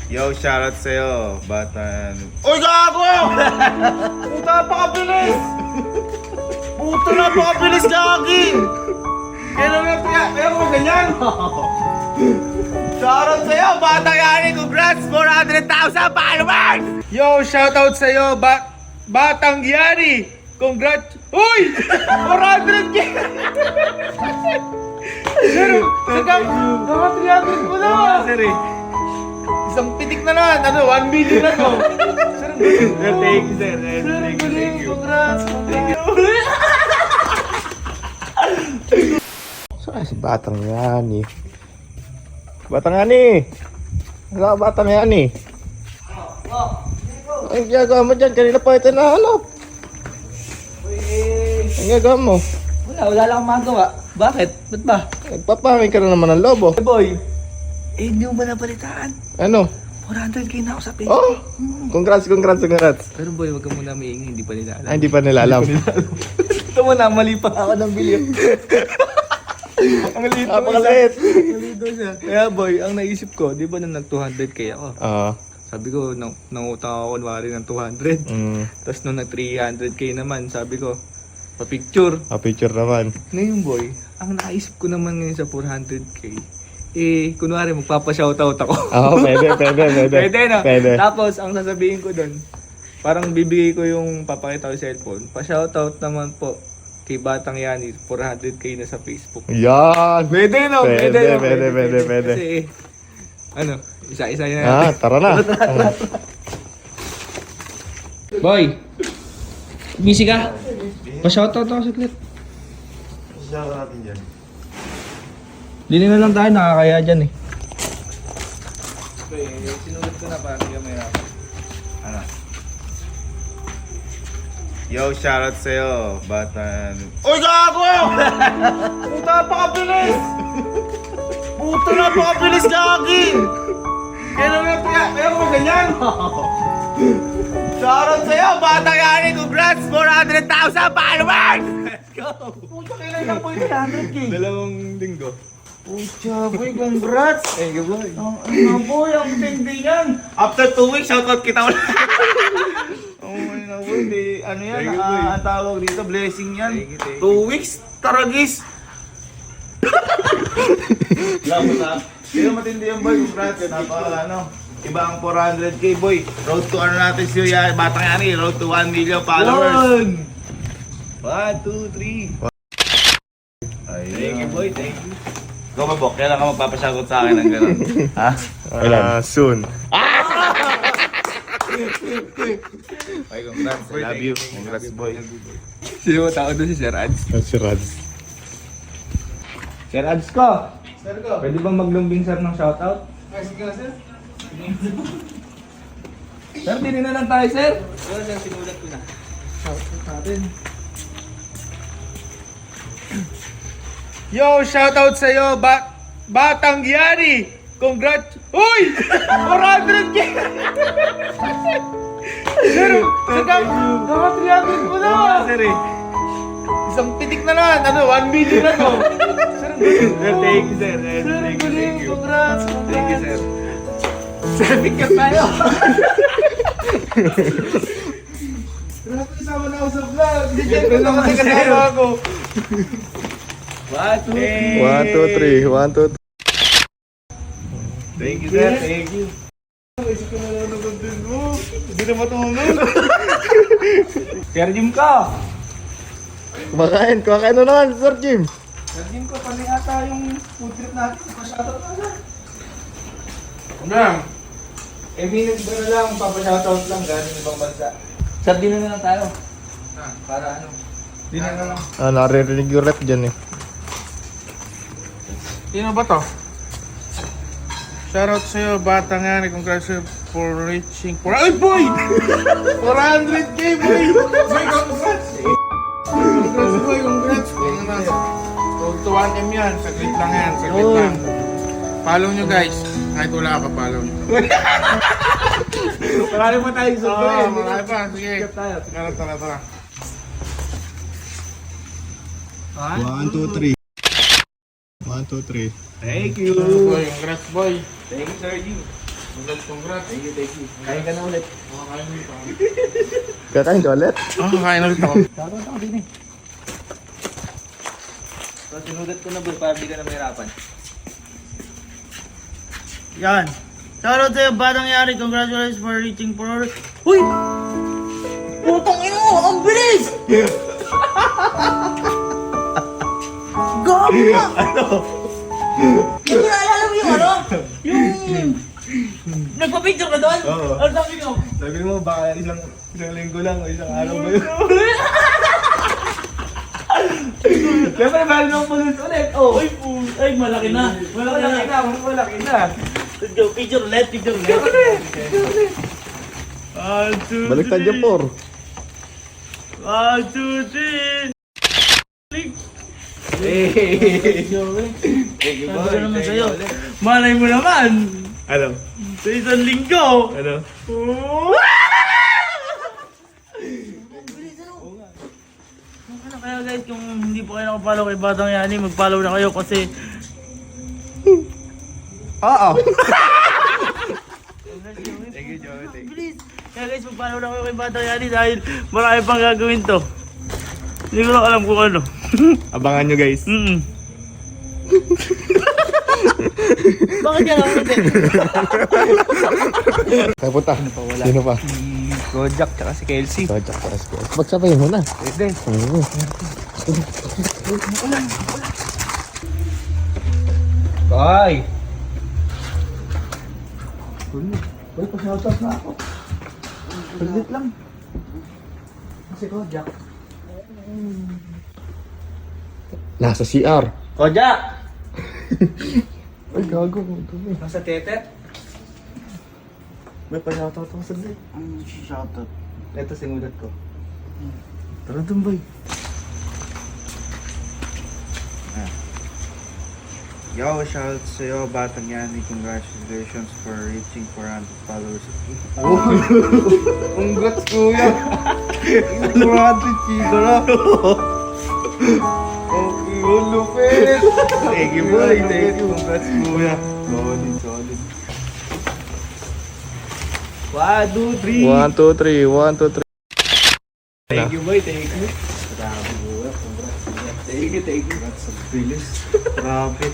Yo, shoutout sa'yo, bata. Uy, gago! Puta, napakabilis! Puta, napakabilis, gagi! Kaya mo ganyan? Shoutout sa'yo, bata yani! Congrats! 400,000 followers! Yo, shoutout sa'yo, Batang Yani! Congrats! Uy! 400k! Sir, saka 300 mo na! Sir eh. Isang pitik na lang, 1 million na to. Sir, thank you, sir. Thank you. Congrats! Saan si Batang Yani? Batang Yani! Wala ka Batang Yani? Ang ginagawa mo dyan? Kanina pa ito nahanap. Ang ginagawa mo? Wala lang akong magawa. Bakit? Ba't ba? Nagpapahaming ka na naman ng lobo. Hey boy! Hindi mo ba napalitaan? Ano? 400k na ako sa page. Oh! Congrats. Pero boy, wag ka muna maingay, hindi pa nila alam. Ay, hindi pa nila alam. Ito mo na, mali pa ako ng bilyon. Ang liit Napakaliit. Mali daw siya. Kaya boy, ang naisip ko, di ba nung nag 200k ako? Oo. Sabi ko, nangutang ako kunwari ng 200. Tapos nung nag 300k naman, sabi ko, pa-picture. Picture naman. Ngayon boy, ang naisip ko naman ngayon sa 400k, kunwari magpapa-shoutout ako. Oo, pwede. Pwede, no? Pwede. Tapos, ang sasabihin ko doon, parang bibigay ko yung papakita ko yung cellphone. Pa-shoutout naman po kay Batang Yani, 400k na sa Facebook. Yan! Pwede, no? Pwede. Kasi, isa-isa na. Tara na. Boy, busy ka? Pa-shoutout ako saglit. Shoutout natin dyan. Linig na lang tayo, nakakaya dyan eh. Sinulit ko na para hindi ka mahirapan. Ano? Yo, shoutout sa'yo, bata. Uy, gago! Puta, napakabilis! Puta, napakabilis, gagi! Kaya mo ganyan? Shoutout sa'yo, bata yani! Congrats! 400,000 followers! Let's go! Puta, kailan lang po yung 300k? 2 linggo. Pucha, boy, congrats! Thank you, boy. Ang boy, ang tindi yan! After 2 weeks, shoutout kita ulit! Oh my na boy, ano yan, Thank you, boy. ang tawag dito, blessing yan. Thank you. 2 weeks, taragis! Salamat ha. Pero matindi yan boy, congrats. Iba ang 400k boy. Road to ano natin siya, Batang Yani, road to 1 million followers. 1, 2, 3. Thank you, boy. Thank you. Ikaw ba, Bok? Kailan ka magpapasagot sa akin ng gano'n? Ha? Soon. Ay, congrats. I love you. Congrats, boy. Sino mo tao doon si Sir Ads? Si Rads. Sir Ads ko! Sir ko! Pwede bang maglumbing sir ng shoutout? Sige na sir. Sir, dinin na lang tayo sir. Sir, sinulat ko na. Shoutout natin. Yo, shoutout sa'yo, Batang Yani! Congrats! Uy! 400k! Sir, saka 300 mo na! Sir eh. Isang pitik na lang, 1 million na to. Sir, thank you, sir. Thank you. Congrats! Thank you, sir. Sir, picture tayo! Grabe, isama na ako sa vlog. Hindi dyan ko naman kasama ako. 1, 2, 3. 1, 2, 3. 1, 2, 3. Thank you, sir. Thank you. Isip ko na lang ng content mo. Hindi na matulog. Sir Jim ko! Kumakain na naman, Sir Jim. Sir Jim ko, pali ata yung food trip natin. Pa-shoutout na lang. Ano? Minutes ba na lang, papa-shoutout lang galing ibang bansa. Sir, din na lang tayo. Para ano? Din na lang. Naririnig yung rep dyan eh. Sino ba to? Shoutout sa'yo, Batang Yani. Congrats for reaching... Ay, boy! 400k, boy! Boy, congrats! Congrats, boy. Congrats. Road to 1M yan. Saglit lang yan. Saglit lang. Follow nyo, guys. Kahit wala ka, follow nyo. Marami pa tayo sa Oo, marami pa. Sige. Sikap tayo. Tara. 1, 2, 3. 1, 2, 3. Thank you. Boy, congrats, boy. Thank you, Sir Jim. Congrats. Thank you. Kain ka na ulit. Makakain ulit ako. Kakain ka ulit? Kakain ulit ako. Shoutout ako din eh. So, sinulat ko na boy para di ka na mahirapan. Yan. Shoutout sa'yo, Batang Yari. Congratulations for reaching for... Uy! Putang ina mo! Ang bilis! Gabi ka! Ano? Hindi ko naalala mo yung ano? Yung... Nagpa-picture ka doon? Oo. Ano sabi ko? Sabi mo, baka isang linggo lang o isang araw ba yun? Siyempre, meron ng pulis ulit. Oh. Ay, malaki na. Malaki na. Picture ulit. One, two, Baliktad yung por. 1, 2, 3. Hey! Thank you, Sabi ko naman sa'yo. Malay mo naman. Ano? Sa isang linggo. Ano? Kaya guys, kung hindi po kayo nakapollow kay Batang Yani, mag-follow na kayo kasi Oo. Thank you, Joey. bilis. Kaya guys, mag-follow na kayo kay Batang Yani dahil marami pang gagawin to. Hindi ko lang alam kung ano. Abangan nyo guys. Bakit yan ako hindi? Kaya punta. Sino pa? Kojak tsaka si Kelsey. Kojak para sa Kojak. Magsabay mo na. Pwede. Oo. Bye! Uy, pa-shoutout na ako. Ulit lang. Kasi Kojak. Nasa CR. Kojak! Ay, gago. Nasa tetet? May pa-shoutout ako sa dito. Ang shoutout. Ito sinulat ko. Tara dun, boy. Yo, shout sa'yo, Batang Yani. Congratulations for reaching 400 followers. Congrats, kuya. 400 chico na. Okay, lupit. Thank you, boy. Thank you. Congrats, kuya. Solid. 1, 2, 3. 1, 2, 3. 1, 2, 3. Thank you, boy. Thank you. Thank you. Congrats sa bilis. Grabe.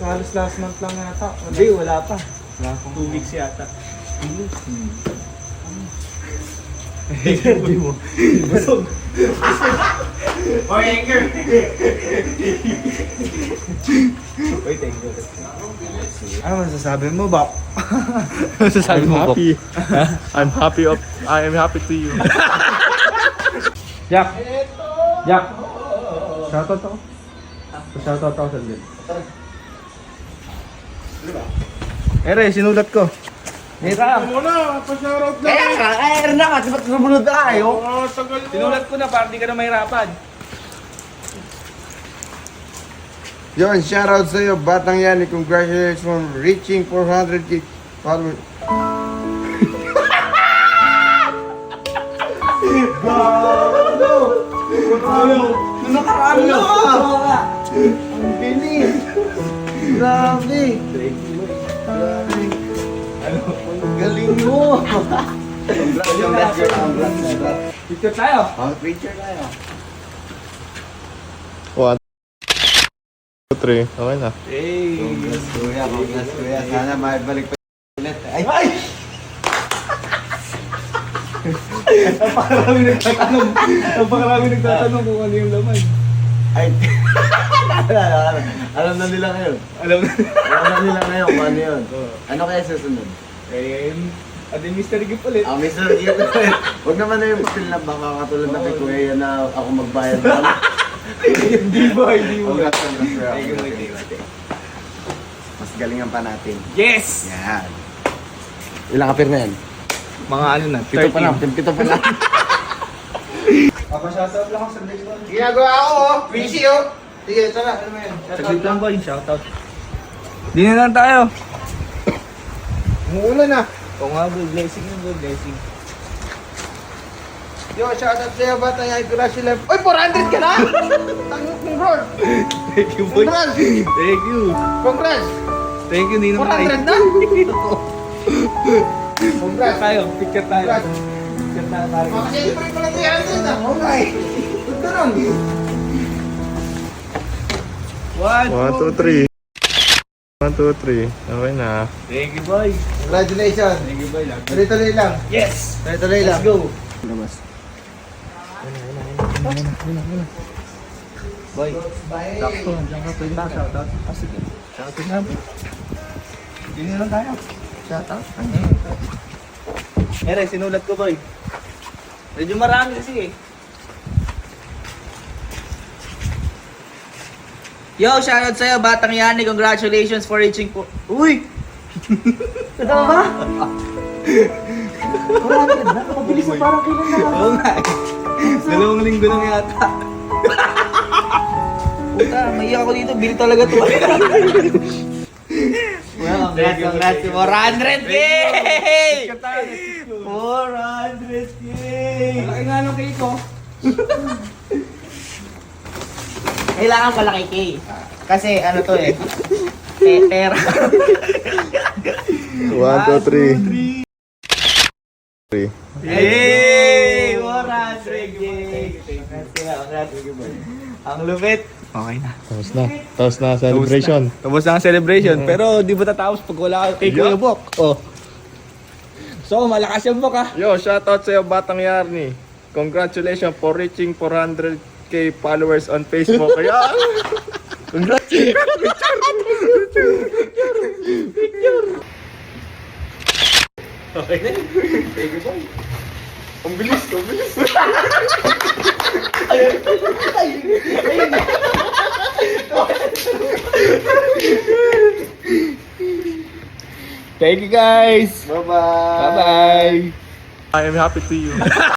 Halos last month lang yata. Hindi, wala pa. Wala akong 2 weeks yata. Busog. Anchor! Wait, thank you. Ano masasabi mo ba? Masasabi mo, Bok? I am happy to you. Jack! Shoutout ako. Shoutout ako sa dito. Ere, sinulat ko. Mira! Muna, pa-shoutout na. Kaya nga, na ka. Ba't sumunod na kayo? Tagal mo. Sinulat ko na para di ka na mahirapan. Yon, shoutout sa'yo, Batang Yani. Congratulations for reaching 400 followers. Nakaraan na ka! Ang bilis! Grabe! Ang galing mo! Picture tayo. Picture tayo. 1, 2, 3. Okay na. Hey! Congrats kuya. Sana maibalik pa ulit. Ay! Napakarami nagtatanong kung ano yung laman. Ay! Alam na nila ngayon. Alam na. Alam na nila ngayon kung ano yun. Ano kaya susunod? Eh, adi mystery gift ulit. Mr. Gito. Huwag naman na yung papel na baka katulad na kay Kuya yan na ako magbayad na. Hindi ba? Congrats, kuya. Thank you, thank you. Mas galingan pa natin. Yes! Yan. Ilang kapir na yan? Mga ano na, Pito pa lang. Pito pa lang. Papashoutout lang ako sa dito. Ginagawa ako, oh. Busy, oh. Sige, tara. Ano mo yan? Saglit lang boy, shoutout. Di na lang tayo. Umuulan na. Oo nga boy, blessing yun boy, blessing. Yo, shoutout sa'yo, Batang Yani. Congratulations. Uy, 400 ka na! Congrats! Thank you boy. Congrats! Thank you. Congrats! Thank you, Ninong Mai. 400 na! Congrats. Tayo, picture tayo. Picture tayo pare. Makasiyempre pala 300 ah. Okay. Ito nun. 1, 1, 2, 3. 1, 2, 3. Okay na. Thank you, boy. Congratulations. Thank you, boy. Tuloy-tuloy lang. Yes! Tuloy-tuloy lang. Let's go. Boy, sakto. Nandiyan ka. Pwede ba? Shoutout. Ah, sige. Shoutout na. Hindi na lang tayo. Shoutout. Ere, sinulat ko, boy. Medyo marami kasi eh. Yo, shoutout sa'yo, Batang Yani. Congratulations for reaching po... Uy! Totoo ba? Wala ka na. Nakabilis na parang kailan na. Oo nga eh. 2 linggo lang yata. Puta, maiyak ako dito. Bili talaga to. Well, congrats. 400K! 400K! Laki nga nung cake ko. Kailangan pala kay Kay. Kasi ano to eh. Pera. 1, 2, 3. 3. Yay! 400K! Congrats. Ang lupit. Okay na. Tapos na celebration. Tapos na ang celebration. Pero di ba tatapos pag wala kay Kuya Bok? Oh. So, malakas yung Bok ah. Yo, shoutout sa'yo, Batang Yarni. Congratulations for reaching 400k followers on Facebook. Kaya, congrats. Ang bilis. Thank you guys. Bye-bye. Bye-bye. I am happy to you.